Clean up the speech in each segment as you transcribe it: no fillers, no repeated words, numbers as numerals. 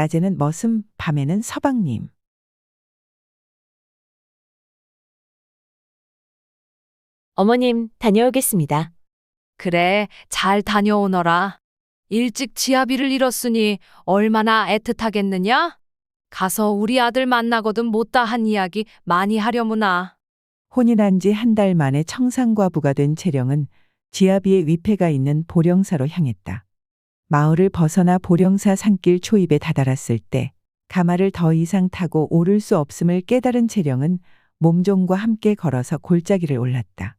낮에는 머슴, 밤에는 서방님. 어머님, 다녀오겠습니다. 그래, 잘 다녀오너라. 일찍 지아비를 잃었으니 얼마나 애틋하겠느냐? 가서 우리 아들 만나거든 못다 한 이야기 많이 하려무나. 혼인한 지 한 달 만에 청상과부가 된 채령은 지아비의 위패가 있는 보령사로 향했다. 마을을 벗어나 보령사 산길 초입에 다다랐을 때 가마를 더 이상 타고 오를 수 없음을 깨달은 채령은 몸종과 함께 걸어서 골짜기를 올랐다.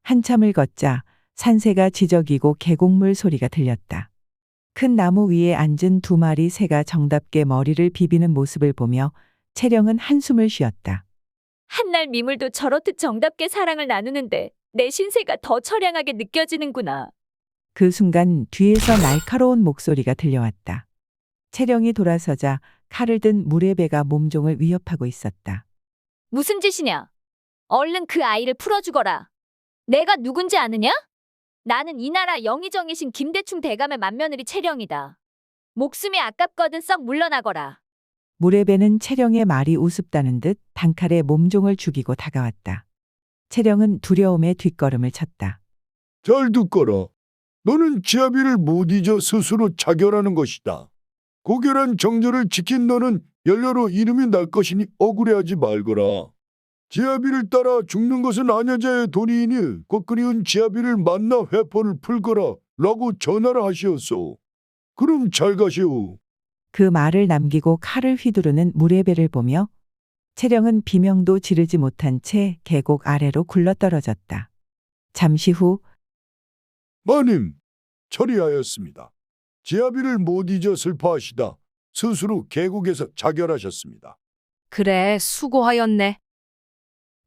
한참을 걷자 산새가 지저귀고 계곡물 소리가 들렸다. 큰 나무 위에 앉은 두 마리 새가 정답게 머리를 비비는 모습을 보며 채령은 한숨을 쉬었다. 한날 미물도 저렇듯 정답게 사랑을 나누는데 내 신세가 더 처량하게 느껴지는구나. 그 순간 뒤에서 날카로운 목소리가 들려왔다. 채령이 돌아서자 칼을 든 무례배가 몸종을 위협하고 있었다. 무슨 짓이냐? 얼른 그 아이를 풀어주거라. 내가 누군지 아느냐? 나는 이 나라 영의정이신 김대충 대감의 맏며느리 채령이다. 목숨이 아깝거든 썩 물러나거라. 무례배는 채령의 말이 우습다는 듯 단칼에 몸종을 죽이고 다가왔다. 채령은 두려움에 뒷걸음을 쳤다. 잘 듣거라. 너는 지아비를 못 잊어 스스로 자결하는 것이다. 고결한 정절을 지킨 너는 열려로 이름이 날 것이니 억울해하지 말거라. 지아비를 따라 죽는 것은 아녀자의 도리이니 곧 그리운 지아비를 만나 회포를 풀거라 라고 전하라 하시었소. 그럼 잘 가시오. 그 말을 남기고 칼을 휘두르는 무례배를 보며 채령은 비명도 지르지 못한 채 계곡 아래로 굴러떨어졌다. 잠시 후 마님, 처리하였습니다. 지아비를 못 잊어 슬퍼하시다 스스로 계곡에서 자결하셨습니다. 그래, 수고하였네.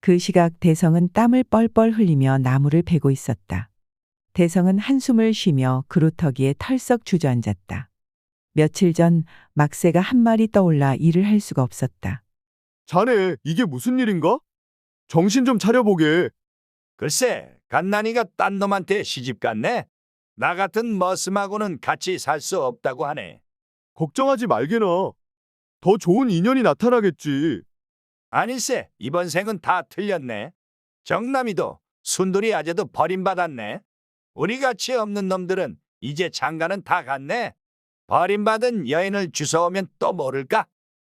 그 시각 대성은 땀을 뻘뻘 흘리며 나무를 베고 있었다. 대성은 한숨을 쉬며 그루터기에 털썩 주저앉았다. 며칠 전 막새가 한 마리 떠올라 일을 할 수가 없었다. 자네, 이게 무슨 일인가? 정신 좀 차려보게. 글쎄, 갓난이가 딴 놈한테 시집 갔네. 나 같은 머슴하고는 같이 살 수 없다고 하네. 걱정하지 말게나. 더 좋은 인연이 나타나겠지. 아니세, 이번 생은 다 틀렸네. 정남이도 순돌이 아재도 버림받았네. 우리같이 없는 놈들은 이제 장가는 다 갔네. 버림받은 여인을 주워오면 또 모를까?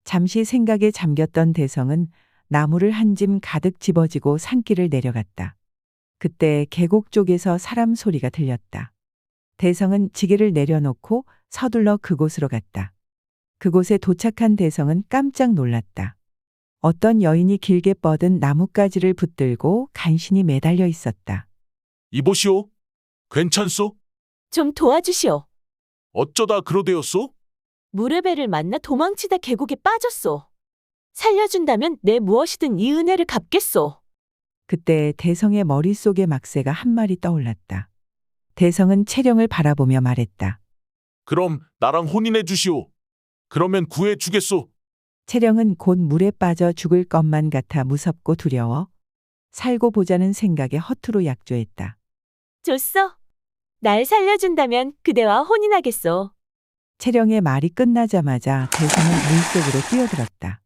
잠시 생각에 잠겼던 대성은 나무를 한 짐 가득 집어지고 산길을 내려갔다. 그때 계곡 쪽에서 사람 소리가 들렸다. 대성은 지게를 내려놓고 서둘러 그곳으로 갔다. 그곳에 도착한 대성은 깜짝 놀랐다. 어떤 여인이 길게 뻗은 나뭇가지를 붙들고 간신히 매달려 있었다. 이보시오. 괜찮소? 좀 도와주시오. 어쩌다 그러되었소? 무례배를 만나 도망치다 계곡에 빠졌소. 살려준다면 내 무엇이든 이 은혜를 갚겠소. 그때 대성의 머릿속에 막새가 한 마리 떠올랐다. 대성은 채령을 바라보며 말했다. 그럼 나랑 혼인해 주시오. 그러면 구해 주겠소. 채령은 곧 물에 빠져 죽을 것만 같아 무섭고 두려워 살고 보자는 생각에 허투루 약조했다. 좋소. 날 살려준다면 그대와 혼인하겠소. 채령의 말이 끝나자마자 대성은 물속으로 뛰어들었다.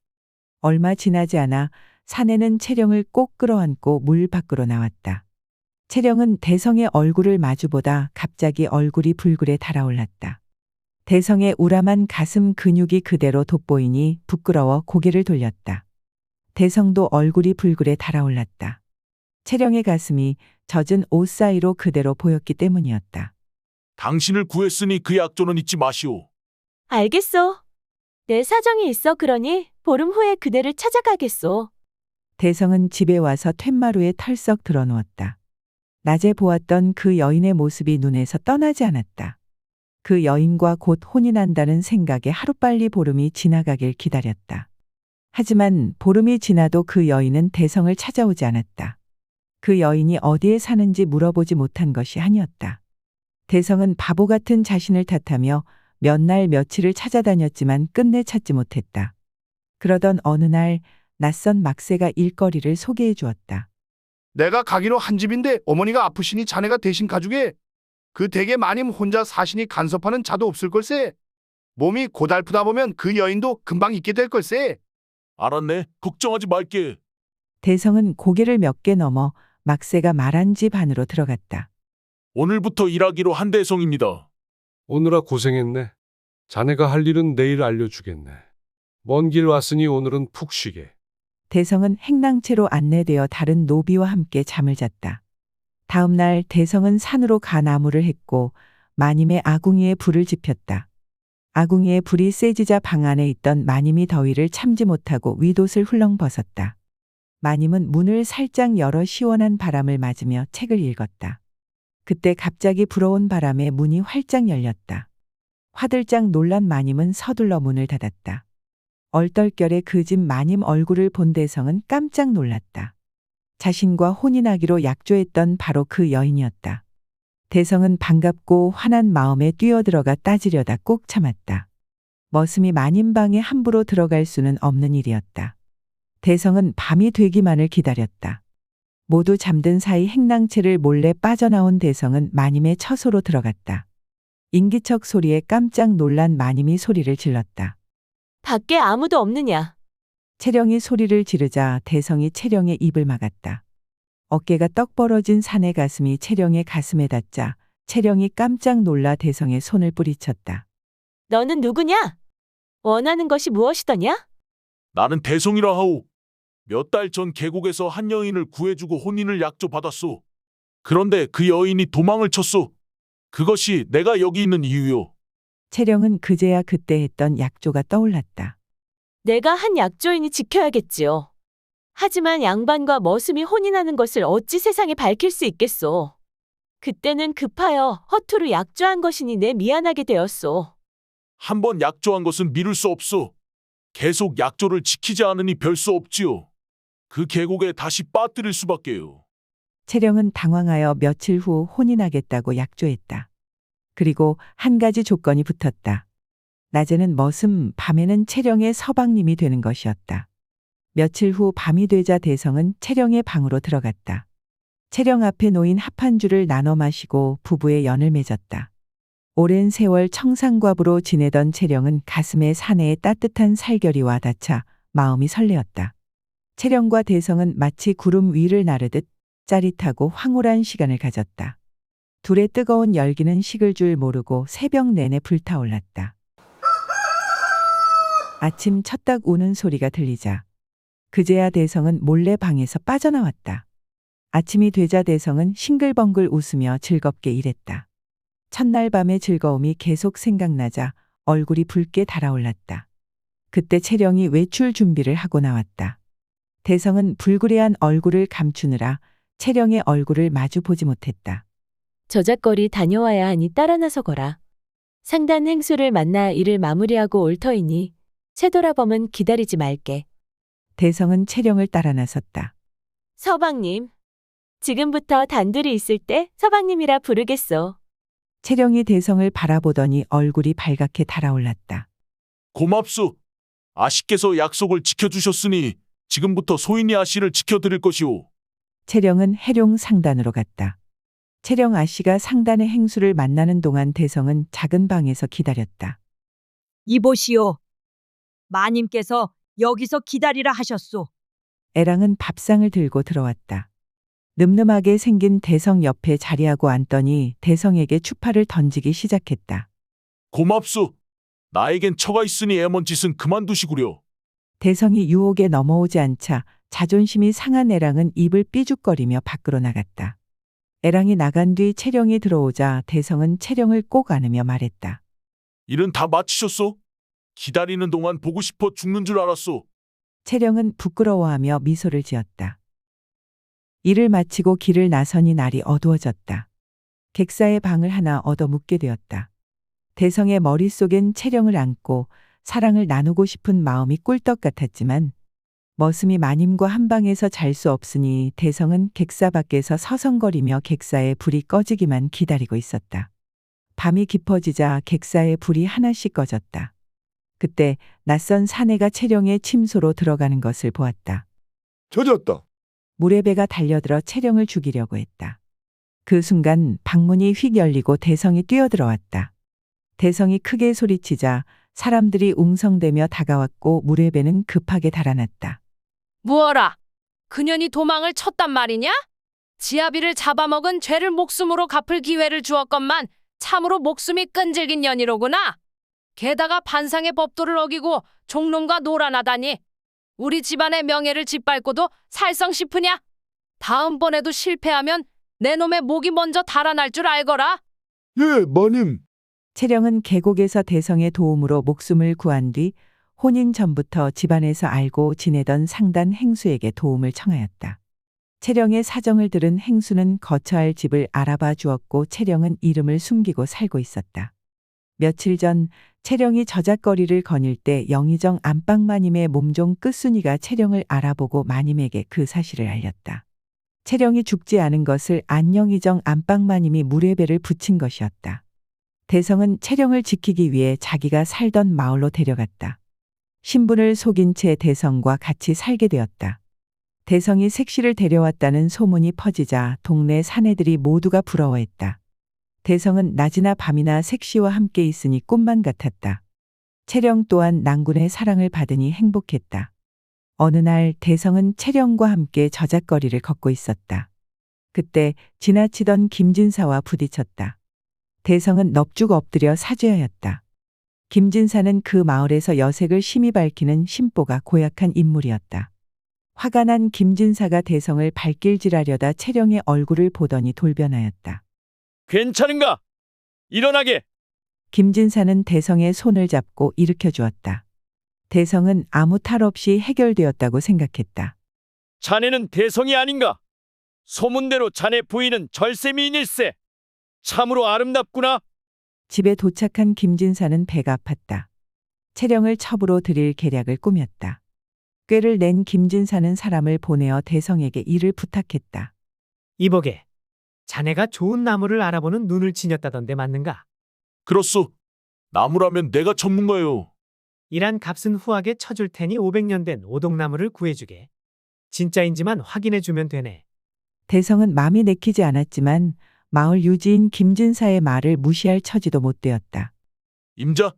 얼마 지나지 않아 사내는 채령을 꼭 끌어안고 물 밖으로 나왔다. 채령은 대성의 얼굴을 마주보다 갑자기 얼굴이 불굴에 달아올랐다. 대성의 우람한 가슴 근육이 그대로 돋보이니 부끄러워 고개를 돌렸다. 대성도 얼굴이 불굴에 달아올랐다. 채령의 가슴이 젖은 옷 사이로 그대로 보였기 때문이었다. 당신을 구했으니 그 약조는 잊지 마시오. 알겠소. 내 사정이 있어 그러니 보름 후에 그대를 찾아가겠소. 대성은 집에 와서 툇마루에 털썩 드러누웠다. 낮에 보았던 그 여인의 모습이 눈에서 떠나지 않았다. 그 여인과 곧 혼인한다는 생각에 하루빨리 보름이 지나가길 기다렸다. 하지만 보름이 지나도 그 여인은 대성을 찾아오지 않았다. 그 여인이 어디에 사는지 물어보지 못한 것이 아니었다. 대성은 바보 같은 자신을 탓하며 몇 날 며칠을 찾아다녔지만 끝내 찾지 못했다. 그러던 어느 날 낯선 막새가 일거리를 소개해 주었다. 내가 가기로 한 집인데 어머니가 아프시니 자네가 대신 가주게. 그 댁에 마님 혼자 사시니 간섭하는 자도 없을 걸세. 몸이 고달프다 보면 그 여인도 금방 잊게 될 걸세. 알았네. 걱정하지 말게. 대성은 고개를 몇 개 넘어 막새가 말한 집 안으로 들어갔다. 오늘부터 일하기로 한 대성입니다. 오느라 고생했네. 자네가 할 일은 내일 알려주겠네. 먼 길 왔으니 오늘은 푹 쉬게. 대성은 행랑채로 안내되어 다른 노비와 함께 잠을 잤다. 다음 날 대성은 산으로 가 나무를 했고 마님의 아궁이에 불을 지폈다. 아궁이에 불이 세지자 방 안에 있던 마님이 더위를 참지 못하고 윗옷을 훌렁 벗었다. 마님은 문을 살짝 열어 시원한 바람을 맞으며 책을 읽었다. 그때 갑자기 불어온 바람에 문이 활짝 열렸다. 화들짝 놀란 마님은 서둘러 문을 닫았다. 얼떨결에 그 집 마님 얼굴을 본 대성은 깜짝 놀랐다. 자신과 혼인하기로 약조했던 바로 그 여인이었다. 대성은 반갑고 화난 마음에 뛰어들어가 따지려다 꼭 참았다. 머슴이 마님 방에 함부로 들어갈 수는 없는 일이었다. 대성은 밤이 되기만을 기다렸다. 모두 잠든 사이 행랑채를 몰래 빠져나온 대성은 마님의 처소로 들어갔다. 인기척 소리에 깜짝 놀란 마님이 소리를 질렀다. 밖에 아무도 없느냐? 채령이 소리를 지르자 대성이 채령의 입을 막았다. 어깨가 떡 벌어진 사내 가슴이 채령의 가슴에 닿자 채령이 깜짝 놀라 대성의 손을 뿌리쳤다. 너는 누구냐? 원하는 것이 무엇이더냐? 나는 대성이라 하오. 몇 달 전 계곡에서 한 여인을 구해주고 혼인을 약조받았소. 그런데 그 여인이 도망을 쳤소. 그것이 내가 여기 있는 이유요. 채령은 그제야 그때 했던 약조가 떠올랐다. 내가 한 약조인이 지켜야겠지요. 하지만 양반과 머슴이 혼인하는 것을 어찌 세상에 밝힐 수 있겠소. 그때는 급하여 허투루 약조한 것이니 내 미안하게 되었소. 한 번 약조한 것은 미룰 수 없소. 계속 약조를 지키지 않으니 별 수 없지요. 그 계곡에 다시 빠뜨릴 수밖에요. 채령은 당황하여 며칠 후 혼인하겠다고 약조했다. 그리고 한 가지 조건이 붙었다. 낮에는 머슴, 밤에는 채령의 서방님이 되는 것이었다. 며칠 후 밤이 되자 대성은 채령의 방으로 들어갔다. 채령 앞에 놓인 합한주를 나눠 마시고 부부의 연을 맺었다. 오랜 세월 청상과부로 지내던 채령은 가슴에 사내의 따뜻한 살결이 와닿자 마음이 설레었다. 채령과 대성은 마치 구름 위를 나르듯 짜릿하고 황홀한 시간을 가졌다. 둘의 뜨거운 열기는 식을 줄 모르고 새벽 내내 불타올랐다. 아침 쳤딱 우는 소리가 들리자 그제야 대성은 몰래 방에서 빠져나왔다. 아침이 되자 대성은 싱글벙글 웃으며 즐겁게 일했다. 첫날 밤의 즐거움이 계속 생각나자 얼굴이 붉게 달아올랐다. 그때 채령이 외출 준비를 하고 나왔다. 대성은 불그레한 얼굴을 감추느라 채령의 얼굴을 마주 보지 못했다. 저작거리 다녀와야 하니 따라 나서거라. 상단 행수를 만나 일을 마무리하고 올 터이니 채돌아범은 기다리지 말게. 대성은 채령을 따라 나섰다. 서방님, 지금부터 단둘이 있을 때 서방님이라 부르겠소. 채령이 대성을 바라보더니 얼굴이 발갛게 달아올랐다. 고맙소. 아씨께서 약속을 지켜주셨으니 지금부터 소인이 아씨를 지켜드릴 것이오. 채령은 해룡 상단으로 갔다. 채령 아씨가 상단의 행수를 만나는 동안 대성은 작은 방에서 기다렸다. 이보시오. 마님께서 여기서 기다리라 하셨소. 애랑은 밥상을 들고 들어왔다. 늠름하게 생긴 대성 옆에 자리하고 앉더니 대성에게 추파를 던지기 시작했다. 고맙소. 나에겐 처가 있으니 애먼 짓은 그만두시구려. 대성이 유혹에 넘어오지 않자 자존심이 상한 애랑은 입을 삐죽거리며 밖으로 나갔다. 애랑이 나간 뒤 채령이 들어오자 대성은 채령을 꼭 안으며 말했다. 일은 다 마치셨소? 기다리는 동안 보고 싶어 죽는 줄 알았소. 채령은 부끄러워하며 미소를 지었다. 일을 마치고 길을 나서니 날이 어두워졌다. 객사의 방을 하나 얻어 묵게 되었다. 대성의 머릿속엔 채령을 안고 사랑을 나누고 싶은 마음이 꿀떡 같았지만 머슴이 마님과 한 방에서 잘 수 없으니 대성은 객사 밖에서 서성거리며 객사의 불이 꺼지기만 기다리고 있었다. 밤이 깊어지자 객사의 불이 하나씩 꺼졌다. 그때 낯선 사내가 채령의 침소로 들어가는 것을 보았다. 젖었다. 물의 배가 달려들어 채령을 죽이려고 했다. 그 순간 방문이 휙 열리고 대성이 뛰어들어왔다. 대성이 크게 소리치자 사람들이 웅성대며 다가왔고 물의 배는 급하게 달아났다. 무어라. 그년이 도망을 쳤단 말이냐? 지아비를 잡아먹은 죄를 목숨으로 갚을 기회를 주었건만 참으로 목숨이 끈질긴 년이로구나. 게다가 반상의 법도를 어기고 종놈과 놀아나다니. 우리 집안의 명예를 짓밟고도 살성 싶으냐? 다음번에도 실패하면 내 놈의 목이 먼저 달아날 줄 알거라. 예, 마님. 채령은 계곡에서 대성의 도움으로 목숨을 구한 뒤 혼인 전부터 집안에서 알고 지내던 상단 행수에게 도움을 청하였다. 채령의 사정을 들은 행수는 거처할 집을 알아봐 주었고 채령은 이름을 숨기고 살고 있었다. 며칠 전 채령이 저작거리를 거닐 때 영의정 안방마님의 몸종 끝순이가 채령을 알아보고 마님에게 그 사실을 알렸다. 채령이 죽지 않은 것을 안영의정 안방마님이 물의 배를 붙인 것이었다. 대성은 채령을 지키기 위해 자기가 살던 마을로 데려갔다. 신분을 속인 채 대성과 같이 살게 되었다. 대성이 색시를 데려왔다는 소문이 퍼지자 동네 사내들이 모두가 부러워했다. 대성은 낮이나 밤이나 색시와 함께 있으니 꿈만 같았다. 채령 또한 낭군의 사랑을 받으니 행복했다. 어느 날 대성은 채령과 함께 저작거리를 걷고 있었다. 그때 지나치던 김진사와 부딪혔다. 대성은 넙죽 엎드려 사죄하였다. 김진사는 그 마을에서 여색을 심히 밝히는 심보가 고약한 인물이었다. 화가 난 김진사가 대성을 발길질하려다 채령의 얼굴을 보더니 돌변하였다. 괜찮은가? 일어나게. 김진사는 대성의 손을 잡고 일으켜 주었다. 대성은 아무 탈 없이 해결되었다고 생각했다. 자네는 대성이 아닌가? 소문대로 자네 부인은 절세미인일세. 참으로 아름답구나. 집에 도착한 김진사는 배가 아팠다. 채령을 첩으로 들일 계략을 꾸몄다. 꾀를 낸 김진사는 사람을 보내어 대성에게 일을 부탁했다. 이보게, 자네가 좋은 나무를 알아보는 눈을 지녔다던데 맞는가? 그렇소. 나무라면 내가 전문가요. 일한 값은 후하게 쳐줄 테니 500년 된 오동나무를 구해주게. 진짜인지만 확인해주면 되네. 대성은 마음이 내키지 않았지만 마을 유지인 김진사의 말을 무시할 처지도 못 되었다. 임자,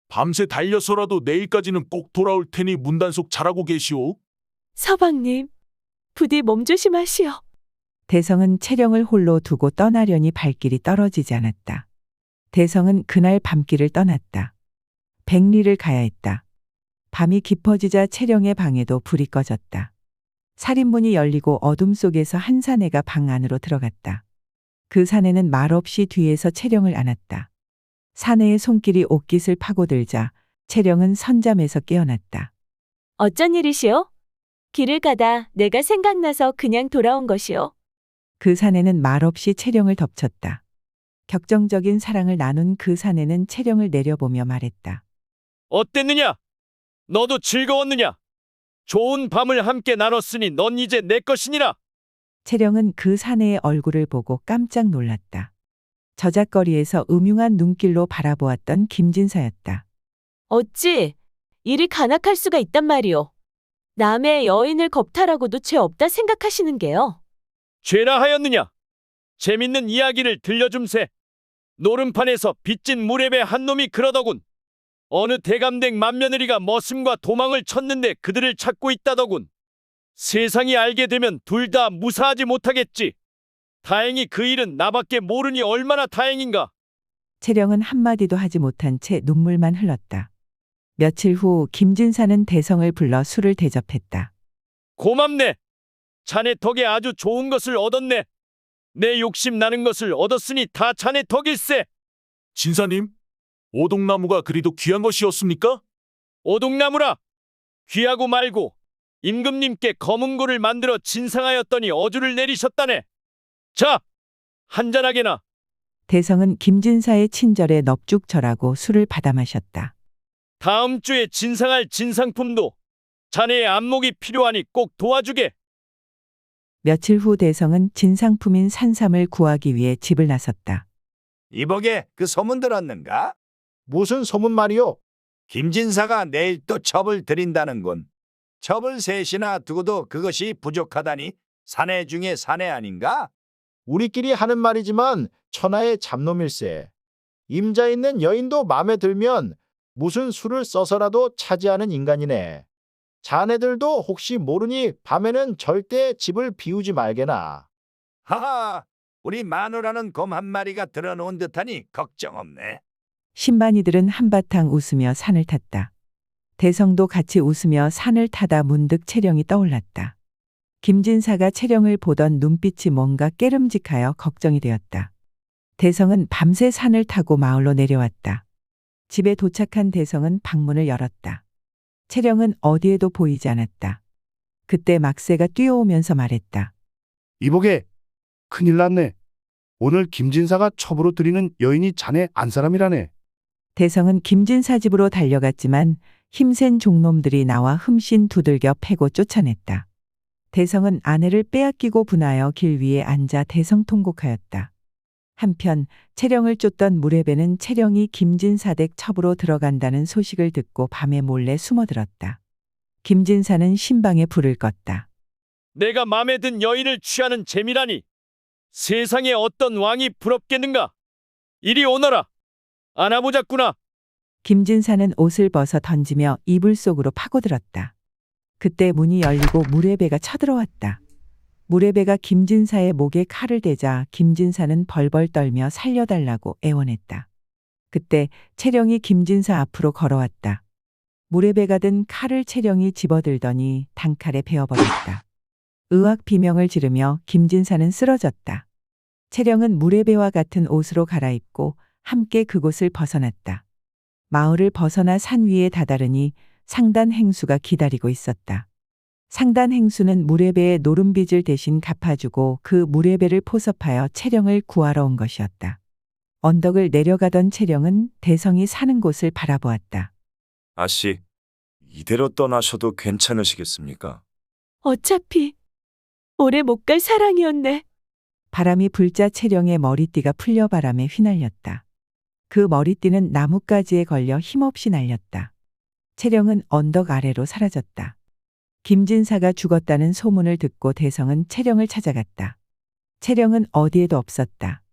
밤새 달려서라도 내일까지는 꼭 돌아올 테니 문단속 잘하고 계시오. 서방님, 부디 몸조심하시오. 대성은 채령을 홀로 두고 떠나려니 발길이 떨어지지 않았다. 대성은 그날 밤길을 떠났다. 백리를 가야 했다. 밤이 깊어지자 채령의 방에도 불이 꺼졌다. 살인문이 열리고 어둠 속에서 한 사내가 방 안으로 들어갔다. 그 사내는 말없이 뒤에서 채령을 안았다. 사내의 손길이 옷깃을 파고들자 채령은 선잠에서 깨어났다. 어쩐 일이시오? 길을 가다 내가 생각나서 그냥 돌아온 것이오. 그 사내는 말없이 채령을 덮쳤다. 격정적인 사랑을 나눈 그 사내는 채령을 내려보며 말했다. 어땠느냐? 너도 즐거웠느냐? 좋은 밤을 함께 나눴으니 넌 이제 내 것이니라. 채령은 그 사내의 얼굴을 보고 깜짝 놀랐다. 저작거리에서 음흉한 눈길로 바라보았던 김진사였다. 어찌 이리 간악할 수가 있단 말이오. 남의 여인을 겁탈하고도 죄 없다 생각하시는 게요. 죄라 하였느냐? 재밌는 이야기를 들려줌세. 노름판에서 빚진 무렵의 한 놈이 그러더군. 어느 대감댁 맏며느리가 머슴과 도망을 쳤는데 그들을 찾고 있다더군. 세상이 알게 되면 둘 다 무사하지 못하겠지. 다행히 그 일은 나밖에 모르니 얼마나 다행인가. 채령은 한마디도 하지 못한 채 눈물만 흘렀다. 며칠 후 김진사는 대성을 불러 술을 대접했다. 고맙네. 자네 덕에 아주 좋은 것을 얻었네. 내 욕심 나는 것을 얻었으니 다 자네 덕일세. 진사님, 오동나무가 그리도 귀한 것이었습니까? 오동나무라. 귀하고 말고 임금님께 검은고를 만들어 진상하였더니 어주를 내리셨다네. 자, 한잔하게나. 대성은 김진사의 친절에 넙죽절하고 술을 받아 마셨다. 다음 주에 진상할 진상품도 자네의 안목이 필요하니 꼭 도와주게. 며칠 후 대성은 진상품인 산삼을 구하기 위해 집을 나섰다. 이보게 그 소문 들었는가? 무슨 소문 말이오? 김진사가 내일 또 첩을 드린다는군. 첩을 셋이나 두고도 그것이 부족하다니 사내 중에 사내 아닌가? 우리끼리 하는 말이지만 천하의 잡놈일세. 임자 있는 여인도 마음에 들면 무슨 수를 써서라도 차지하는 인간이네. 자네들도 혹시 모르니 밤에는 절대 집을 비우지 말게나. 하하, 우리 마누라는 곰 한 마리가 들어놓은 듯하니 걱정 없네. 신반이들은 한바탕 웃으며 산을 탔다. 대성도 같이 웃으며 산을 타다 문득 채령이 떠올랐다. 김진사가 채령을 보던 눈빛이 뭔가 깨름직하여 걱정이 되었다. 대성은 밤새 산을 타고 마을로 내려왔다. 집에 도착한 대성은 방문을 열었다. 채령은 어디에도 보이지 않았다. 그때 막새가 뛰어오면서 말했다. 이보게, 큰일 났네. 오늘 김진사가 첩으로 들이는 여인이 자네 안사람이라네. 대성은 김진사 집으로 달려갔지만 힘센 종놈들이 나와 흠씬 두들겨 패고 쫓아냈다. 대성은 아내를 빼앗기고 분하여 길 위에 앉아 대성통곡하였다. 한편 채령을 쫓던 무례배는 채령이 김진사댁 첩으로 들어간다는 소식을 듣고 밤에 몰래 숨어들었다. 김진사는 신방에 불을 껐다. 내가 맘에 든 여인을 취하는 재미라니. 세상에 어떤 왕이 부럽겠는가? 이리 오너라. 안아보자꾸나. 김진사는 옷을 벗어 던지며 이불 속으로 파고들었다. 그때 문이 열리고 무례배가 쳐들어왔다. 무례배가 김진사의 목에 칼을 대자 김진사는 벌벌 떨며 살려달라고 애원했다. 그때 채령이 김진사 앞으로 걸어왔다. 무례배가 든 칼을 채령이 집어들더니 단칼에 베어버렸다. 의학 비명을 지르며 김진사는 쓰러졌다. 채령은 무례배와 같은 옷으로 갈아입고 함께 그곳을 벗어났다. 마을을 벗어나 산 위에 다다르니 상단 행수가 기다리고 있었다. 상단 행수는 무례배의 노름빚을 대신 갚아주고 그 무례배를 포섭하여 채령을 구하러 온 것이었다. 언덕을 내려가던 채령은 대성이 사는 곳을 바라보았다. 아씨, 이대로 떠나셔도 괜찮으시겠습니까? 어차피 오래 못 갈 사랑이었네. 바람이 불자 채령의 머리띠가 풀려 바람에 휘날렸다. 그 머리띠는 나뭇가지에 걸려 힘없이 날렸다. 채령은 언덕 아래로 사라졌다. 김진사가 죽었다는 소문을 듣고 대성은 채령을 찾아갔다. 채령은 어디에도 없었다.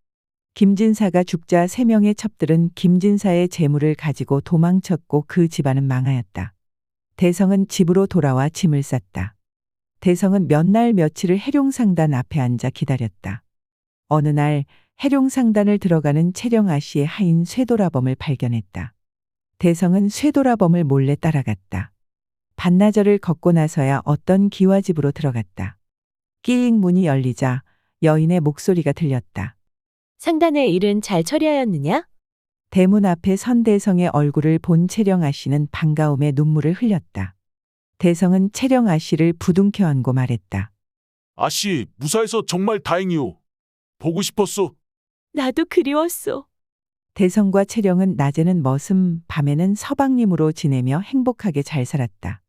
김진사가 죽자 3명의 첩들은 김진사의 재물을 가지고 도망쳤고 그 집안은 망하였다. 대성은 집으로 돌아와 짐을 쌌다. 대성은 몇 날 며칠을 해룡상단 앞에 앉아 기다렸다. 어느 날 해룡상단을 들어가는 채령 아씨의 하인 쇠도라범을 발견했다. 대성은 쇠도라범을 몰래 따라갔다. 반나절을 걷고 나서야 어떤 기와집으로 들어갔다. 끼익 문이 열리자 여인의 목소리가 들렸다. 상단의 일은 잘 처리하였느냐? 대문 앞에 선 대성의 얼굴을 본 채령 아씨는 반가움에 눈물을 흘렸다. 대성은 채령 아씨를 부둥켜 안고 말했다. 아씨, 무사해서 정말 다행이오. 보고 싶었소. 나도 그리웠소. 대성과 채령은 낮에는 머슴, 밤에는 서방님으로 지내며 행복하게 잘 살았다.